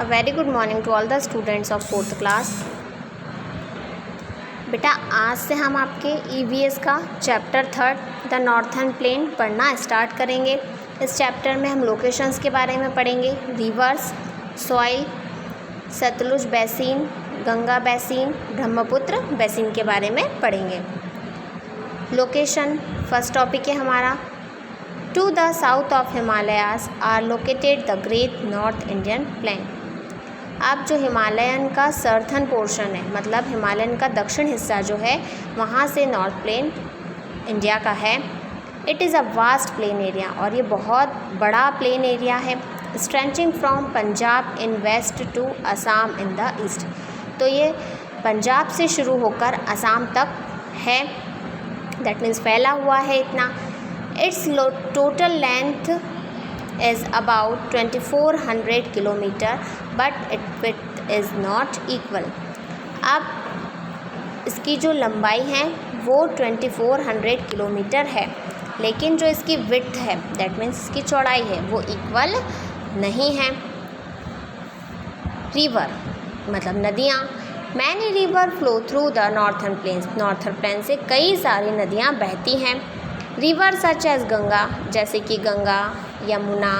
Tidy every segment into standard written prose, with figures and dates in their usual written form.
A very good morning to all the students of 4th class। बेटा आज से हम आपके EVS का चैप्टर 3 द नॉर्थर्न प्लेन पढ़ना स्टार्ट करेंगे। इस चैप्टर में हम लोकेशंस के बारे में पढ़ेंगे, rivers, soil, Sutlej basin, Ganga basin, Brahmaputra basin के बारे में पढ़ेंगे। लोकेशन फर्स्ट टॉपिक है हमारा। To the south of Himalayas are located the great north Indian plain. अब जो हिमालयन का सर्थन पोर्शन है, मतलब हिमालयन का दक्षिण हिस्सा जो है, वहाँ से नॉर्थ प्लेन इंडिया का है। It is a vast plain area, और ये बहुत बड़ा प्लेन एरिया है। Stretching from Punjab in west to Assam in the east. तो ये पंजाब से शुरू होकर असम तक है, दैट मीन्स फैला हुआ है इतना। It's total length is about 2400 kilometre, but it width is not equal. अब इसकी जो लंबाई है वो 2400 किलोमीटर है, लेकिन जो इसकी विड्थ है, दैट मीन्स इसकी चौड़ाई है, वो इक्वल नहीं है। रिवर मतलब नदियाँ। Many river flow through the northern plains. Northern plain से कई सारी नदियाँ बहती हैं। रिवर सच एज गंगा, जैसे कि गंगा, यमुना,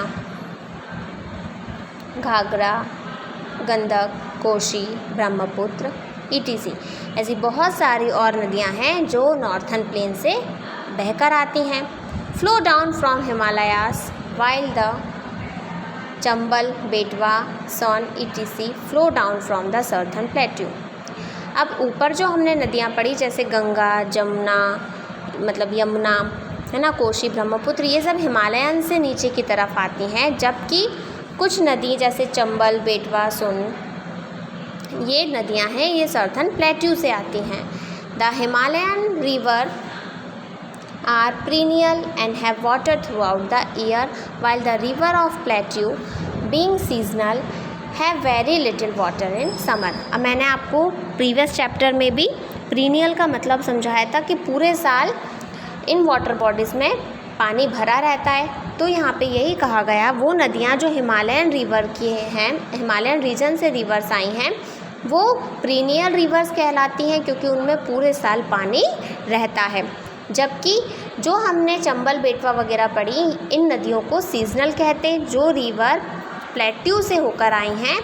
घाघरा, गंडक, कोशी, ब्रह्मपुत्र etc। ऐसी बहुत सारी और नदियां हैं जो नॉर्थर्न प्लेन से बहकर आती हैं। Flow down from Himalayas while the Chambal, Betwa, Son etc flow down from the southern plateau. अब ऊपर जो हमने नदियां पढ़ी, जैसे गंगा, जमुना, मतलब यमुना है ना, कोशी, ब्रह्मपुत्र, ये सब हिमालयन से नीचे की तरफ आती हैं, जबकि कुछ नदी जैसे चंबल, बेटवा, सोन, ये नदियां हैं, ये सर्थर्न प्लेट्यू से आती हैं। The Himalayan river are perennial and have water throughout the year, while the river of plateau being seasonal have very little water in summer। अब मैंने आपको प्रीवियस चैप्टर में भी perennial का मतलब समझाया था कि पूरे साल इन वाटर बॉडीज़ में पानी भरा रहता है। तो यहाँ पे यही कहा गया, वो नदियाँ जो हिमालयन रिवर की हैं, हिमालयन रीजन से रिवर्स आई हैं, वो पीरियड रिवर्स कहलाती हैं, क्योंकि उनमें पूरे साल पानी रहता है। जबकि जो हमने चंबल, बेटवा वगैरह पढ़ी, इन नदियों को सीजनल कहते हैं। जो रिवर प्लेट्यू से होकर आई हैं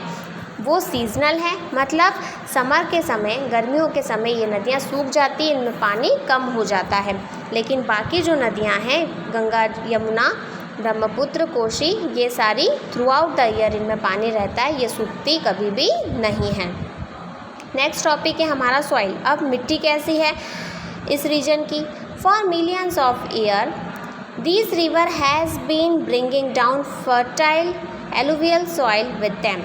वो सीजनल है, मतलब समर के समय, गर्मियों के समय ये नदियाँ सूख जाती हैं, इनमें पानी कम हो जाता है। लेकिन बाकी जो नदियाँ हैं, गंगा, यमुना, ब्रह्मपुत्र, कोशी, ये सारी थ्रू आउट द ईयर इनमें पानी रहता है, ये सूखती कभी भी नहीं है। नेक्स्ट टॉपिक है हमारा सॉइल। अब मिट्टी कैसी है इस रीजन की। For millions of year this river has been bringing down fertile alluvial soil with them.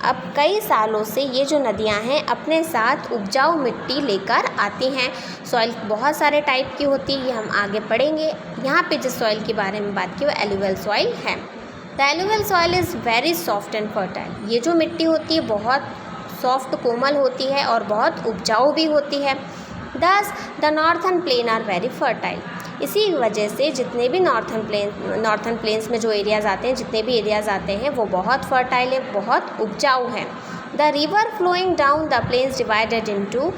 अब कई सालों से ये जो नदियाँ हैं अपने साथ उपजाऊ मिट्टी लेकर आती हैं। सॉइल बहुत सारे टाइप की होती है, ये हम आगे पढ़ेंगे। यहाँ पे जिस सॉइल के बारे में बात की वो एलुवियल सॉइल है। The alluvial soil is very soft and fertile. ये जो मिट्टी होती है बहुत सॉफ्ट, कोमल होती है और बहुत उपजाऊ भी होती है। Thus the northern plain are very fertile. इसी वजह से जितने भी नॉर्थर्न प्लेन्स में जो एरियाज़ आते हैं, जितने भी एरियाज़ आते हैं, वो बहुत फर्टाइल है, बहुत उपजाऊ हैं। The river flowing down the plains divided into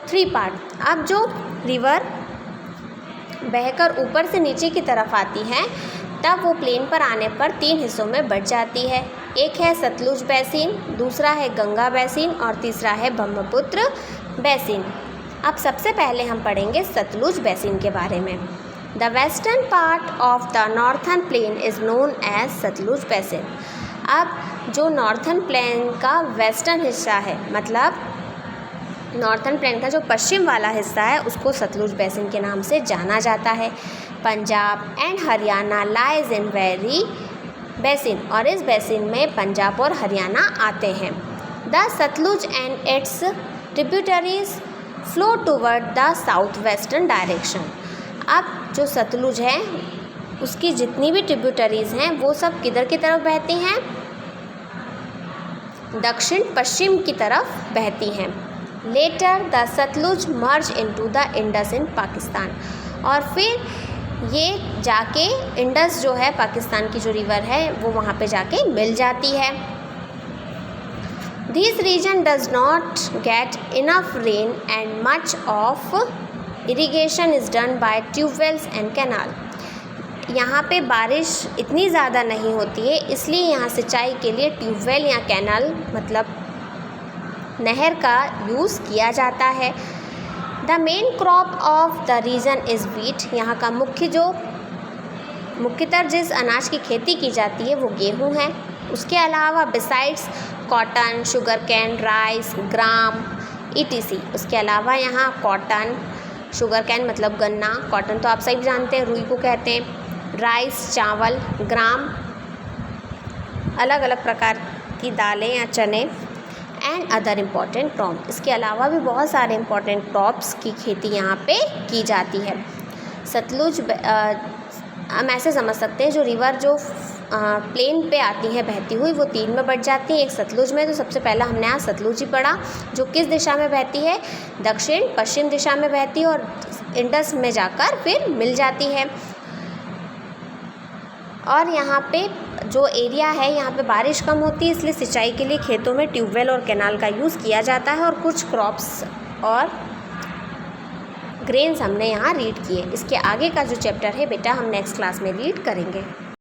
3 part. अब जो रिवर बहकर ऊपर से नीचे की तरफ आती है, तब वो प्लेन पर आने पर 3 हिस्सों में बढ़ जाती है। एक है सतलुज बेसिन, दूसरा है गंगा बेसिन और तीसरा है ब्रह्मपुत्र बेसिन। अब सबसे पहले हम पढ़ेंगे सतलुज बेसिन के बारे में। The western part of the northern plain is known as Sutlej basin. अब जो नॉर्थर्न प्लेन का वेस्टर्न हिस्सा है, मतलब नॉर्थर्न प्लेन का जो पश्चिम वाला हिस्सा है, उसको सतलुज बेसिन के नाम से जाना जाता है। Punjab and Haryana lies in very basin, और इस बेसिन में पंजाब और हरियाणा आते हैं। The Sutlej and its tributaries flow toward the south western direction. अब जो सतलुज है उसकी जितनी भी ट्रिब्यूटरीज़ हैं वो सब किधर की तरफ बहती हैं, दक्षिण पश्चिम की तरफ बहती हैं। Later the Sutlej merge into the Indus in Pakistan, और फिर ये जाके इंडस जो है पाकिस्तान की जो रिवर है वो वहाँ पे जाके मिल जाती है। This region does not get enough rain and much of irrigation is done by tube wells and canal. यहाँ पे बारिश इतनी ज़्यादा नहीं होती है, इसलिए यहाँ सिंचाई के लिए ट्यूबवेल या कैनाल मतलब नहर का यूज़ किया जाता है। The main crop of the region is wheat. यहाँ का मुख्यतर जिस अनाज की खेती की जाती है वो गेहूँ है। उसके अलावा besides cotton, sugarcane, rice, gram etc. उसके अलावा यहाँ कॉटन, शुगर कैन मतलब गन्ना, कॉटन तो आप सभी जानते हैं रुई को कहते हैं, राइस चावल, ग्राम अलग अलग प्रकार की दालें या चने एंड अदर इम्पॉर्टेंट क्रॉप। इसके अलावा भी बहुत सारे इम्पॉर्टेंट क्रॉप्स की खेती यहाँ पे की जाती है। सतलुज हम ऐसे समझ सकते हैं, जो रिवर जो प्लेन पे आती है बहती हुई वो 3 में बट जाती है। एक सतलुज में, तो सबसे पहला हमने यहाँ सतलुज ही पढ़ा, जो किस दिशा में बहती है, दक्षिण पश्चिम दिशा में बहती है और इंडस में जाकर फिर मिल जाती है। और यहाँ पे जो एरिया है यहाँ पे बारिश कम होती है, इसलिए सिंचाई के लिए खेतों में ट्यूबवेल और कैनाल का यूज़ किया जाता है। और कुछ क्रॉप्स और ग्रेन्स हमने यहाँ रीड किए। इसके आगे का जो चैप्टर है बेटा हम नेक्स्ट क्लास में रीड करेंगे।